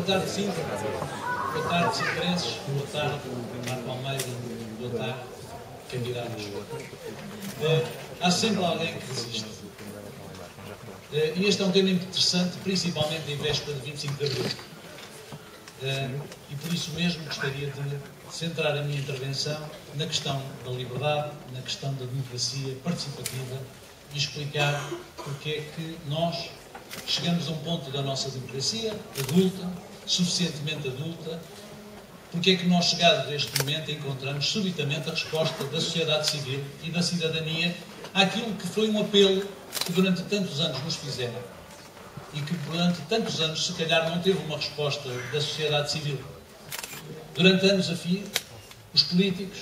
tarde, Sintra. Boa tarde, Sintrenses. Boa tarde, Marco Almeida. Boa tarde, candidatos. Há sempre alguém que resiste. E este é um tema interessante, principalmente em véspera de 25 de Abril. E por isso mesmo gostaria de centrar a minha intervenção na questão da liberdade, na questão da democracia participativa e explicar porque é que nós chegamos a um ponto da nossa democracia adulta, suficientemente adulta, porque é que nós, chegados a este momento, encontramos subitamente a resposta da sociedade civil e da cidadania àquilo que foi um apelo que durante tantos anos nos fizeram e que durante tantos anos, se calhar, não teve uma resposta da sociedade civil. Durante anos a fio, os políticos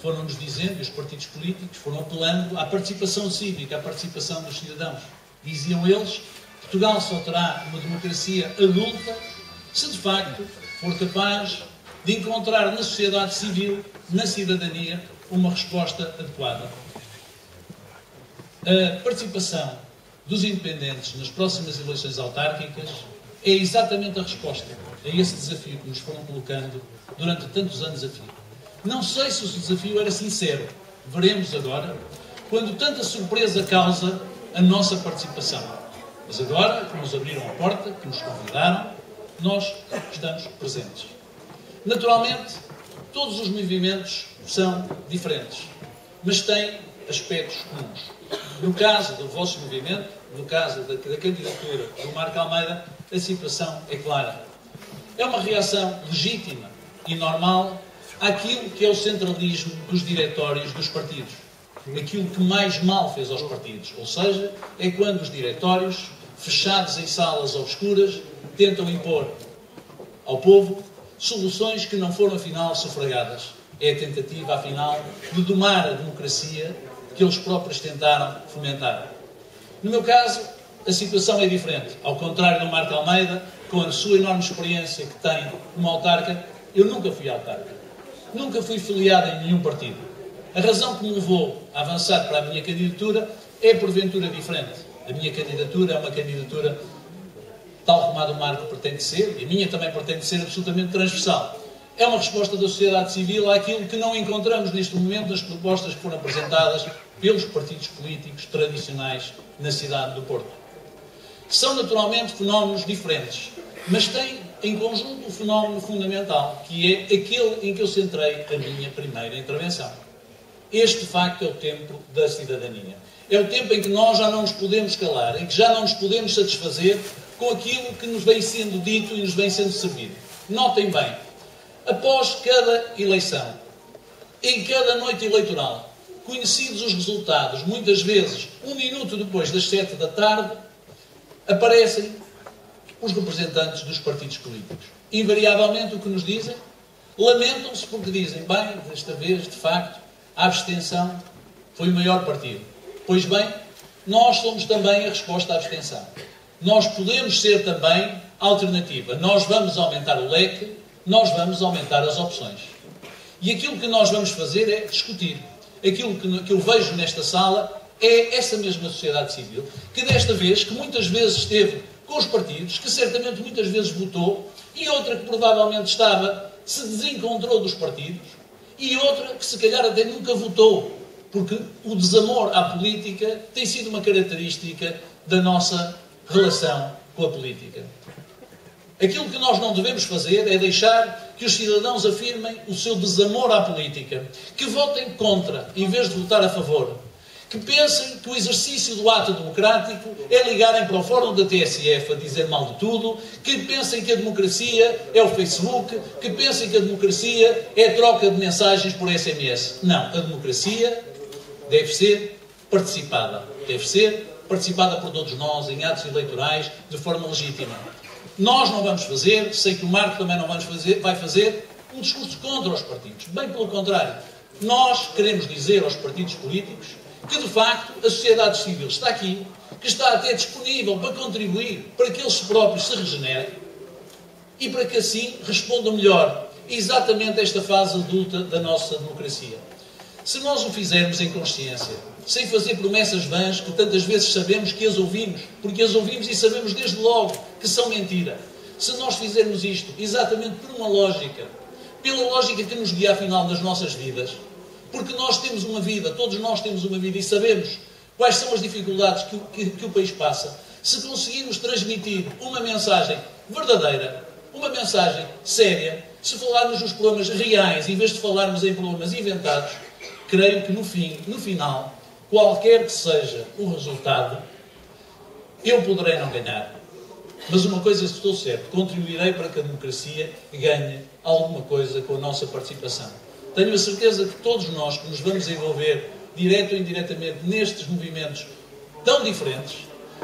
foram-nos dizendo, e os partidos políticos foram apelando à participação cívica, à participação dos cidadãos. Diziam eles, Portugal só terá uma democracia adulta se de facto for capaz de encontrar na sociedade civil, na cidadania, uma resposta adequada. A participação dos independentes nas próximas eleições autárquicas é exatamente a resposta a esse desafio que nos foram colocando durante tantos anos a fio. Não sei se o desafio era sincero. Veremos agora, quando tanta surpresa causa a nossa participação. Mas agora que nos abriram a porta, que nos convidaram, nós estamos presentes. Naturalmente, todos os movimentos são diferentes, mas têm aspectos comuns. No caso do vosso movimento, no caso da candidatura do Marco Almeida, a situação é clara. É uma reação legítima e normal àquilo que é o centralismo dos diretórios dos partidos. Aquilo que mais mal fez aos partidos. Ou seja, é quando os diretórios, fechados em salas obscuras, tentam impor ao povo soluções que não foram, afinal, sufragadas. É a tentativa, afinal, de domar a democracia que eles próprios tentaram fomentar. No meu caso, a situação é diferente. Ao contrário do Marco Almeida, com a sua enorme experiência que tem como autarca, eu nunca fui autarca. Nunca fui filiado em nenhum partido. A razão que me levou a avançar para a minha candidatura é, porventura, diferente. A minha candidatura é uma candidatura, tal como a do Marco pretende ser, e a minha também pretende ser absolutamente transversal. É uma resposta da sociedade civil àquilo que não encontramos neste momento nas propostas que foram apresentadas pelos partidos políticos tradicionais na cidade do Porto. São naturalmente fenómenos diferentes, mas têm em conjunto um fenómeno fundamental, que é aquele em que eu centrei a minha primeira intervenção. Este, de facto, é o tempo da cidadania. É o tempo em que nós já não nos podemos calar, em que já não nos podemos satisfazer com aquilo que nos vem sendo dito e nos vem sendo servido. Notem bem, após cada eleição, em cada noite eleitoral, conhecidos os resultados, muitas vezes, 1 minuto depois das 7 da tarde, aparecem os representantes dos partidos políticos. Invariavelmente o que nos dizem, lamentam-se porque dizem, bem, desta vez, de facto, a abstenção foi o maior partido. Pois bem, nós somos também a resposta à abstenção. Nós podemos ser também a alternativa. Nós vamos aumentar o leque, nós vamos aumentar as opções. E aquilo que nós vamos fazer é discutir. Aquilo que eu vejo nesta sala é essa mesma sociedade civil, que desta vez, que muitas vezes esteve com os partidos, que certamente muitas vezes votou, e outra que provavelmente se desencontrou dos partidos, e outra que se calhar até nunca votou, porque o desamor à política tem sido uma característica da nossa relação com a política. Aquilo que nós não devemos fazer é deixar que os cidadãos afirmem o seu desamor à política, que votem contra, em vez de votar a favor, que pensem que o exercício do ato democrático é ligarem para o fórum da TSF a dizer mal de tudo, que pensem que a democracia é o Facebook, que pensem que a democracia é a troca de mensagens por SMS. Não, a democracia deve ser participada. Deve ser participada por todos nós em atos eleitorais de forma legítima. Nós não vamos fazer, sei que o Marco também não vai fazer um discurso contra os partidos. Bem pelo contrário. Nós queremos dizer aos partidos políticos que, de facto, a sociedade civil está aqui, que está até disponível para contribuir para que eles próprios se regenerem e para que assim respondam melhor exatamente a esta fase adulta da nossa democracia. Se nós o fizermos em consciência, sem fazer promessas vãs que tantas vezes sabemos que as ouvimos, porque as ouvimos e sabemos desde logo que são mentira. se nós fizermos isto exatamente por uma lógica, pela lógica que nos guia afinal nas nossas vidas, porque nós temos uma vida, todos nós temos uma vida e sabemos quais são as dificuldades que o país passa, se conseguirmos transmitir uma mensagem verdadeira, uma mensagem séria, se falarmos dos problemas reais, em vez de falarmos em problemas inventados, creio que no final, qualquer que seja o resultado, eu poderei não ganhar. Mas uma coisa estou certo, contribuirei para que a democracia ganhe alguma coisa com a nossa participação. Tenho a certeza que todos nós que nos vamos envolver, direto ou indiretamente, nestes movimentos tão diferentes,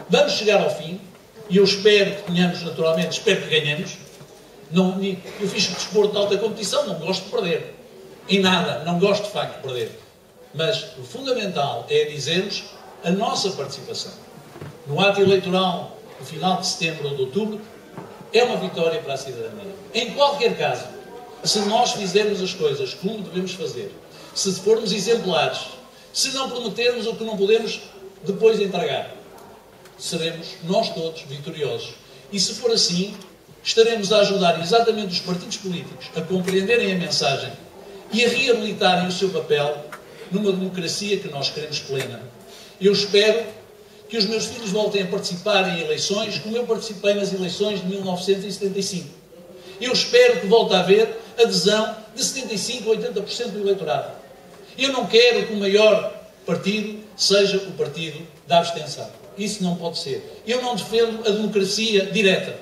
vamos chegar ao fim, e eu espero que tenhamos, naturalmente, espero que ganhemos. Eu fiz desporto de alta competição, não gosto de perder. Em nada, não gosto de facto de perder. Mas o fundamental é dizermos a nossa participação. No ato eleitoral, no final de setembro ou de outubro, é uma vitória para a cidadania. Em qualquer caso, se nós fizermos as coisas como devemos fazer, se formos exemplares, se não prometermos o que não podemos depois entregar, seremos nós todos vitoriosos. E se for assim, estaremos a ajudar exatamente os partidos políticos a compreenderem a mensagem e a reabilitarem o seu papel numa democracia que nós queremos plena. Eu espero que os meus filhos voltem a participar em eleições como eu participei nas eleições de 1975. Eu espero que volte a haver adesão de 75% a 80% do eleitorado. Eu não quero que o maior partido seja o partido da abstenção. Isso não pode ser. Eu não defendo a democracia direta.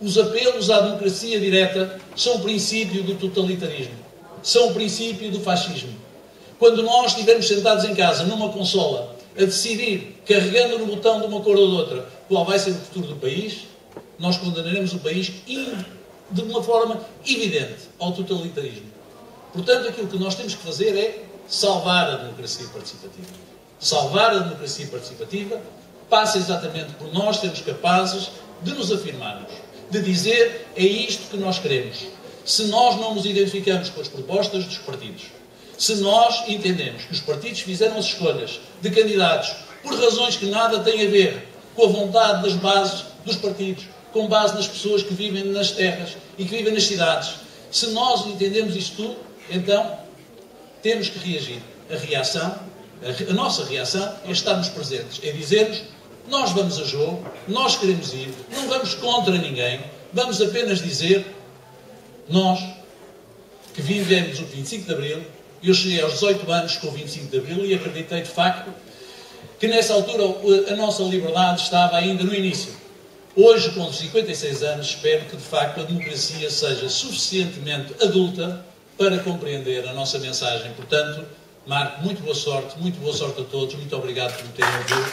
Os apelos à democracia direta são o princípio do totalitarismo. São o princípio do fascismo. Quando nós estivermos sentados em casa, numa consola, a decidir, carregando no botão de uma cor ou de outra, qual vai ser o futuro do país, nós condenaremos o país de uma forma evidente ao totalitarismo. Portanto, aquilo que nós temos que fazer é salvar a democracia participativa. Salvar a democracia participativa passa exatamente por nós sermos capazes de nos afirmarmos, de dizer é isto que nós queremos. Se nós não nos identificamos com as propostas dos partidos, se nós entendemos que os partidos fizeram as escolhas de candidatos por razões que nada têm a ver com a vontade das bases dos partidos, com base nas pessoas que vivem nas terras e que vivem nas cidades, se nós entendemos isto tudo, então temos que reagir. A nossa reação é estarmos presentes, é dizermos nós vamos a jogo, nós queremos ir, não vamos contra ninguém, vamos apenas dizer nós que vivemos o 25 de Abril. Eu cheguei aos 18 anos com o 25 de Abril e acreditei de facto que nessa altura a nossa liberdade estava ainda no início. Hoje, com 56 anos, espero que de facto a democracia seja suficientemente adulta para compreender a nossa mensagem. Portanto, Marco, muito boa sorte a todos, muito obrigado por me terem ouvido.